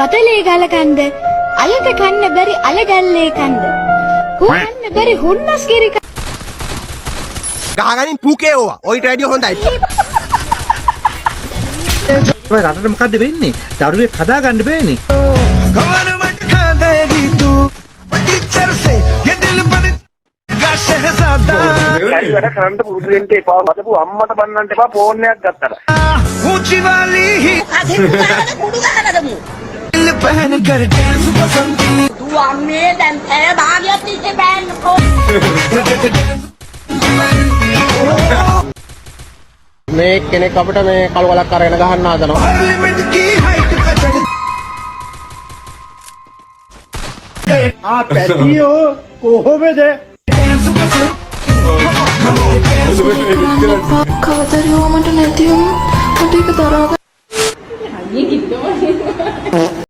වතලේ ගලකන්ද අලට කන්න බැරි අලගල්ලේ කන්ද හුන්න බැරි හුන්නස් කිරි ගහගනින් පුකේ ඕවා ඔයිට වැඩිය හොඳයි ඔය රටට මොකද්ද වෙන්නේ? දරුවෙක් හදා ගන්න බෑනේ. गवर्नमेंट खा देगी तू टीचर से ये दिल पर का शहजादा වැඩ කරන්න පුරුදු වෙන්න එපා. මතපු අම්මට බන්නන්න එපා ෆෝන් එකක් ගත්තට. ऊंची वाली ही दिल पहन कर डांस पसंद මේ කෙනෙක් අපිට මේ කලවලක් අරගෙන ගහන්න හදනවා. पार्लियामेंट की हाइट पर चढ़ පැටියෝ කොහොමද? डांस पसंद කවදරි ඕමට නැති වුණොත්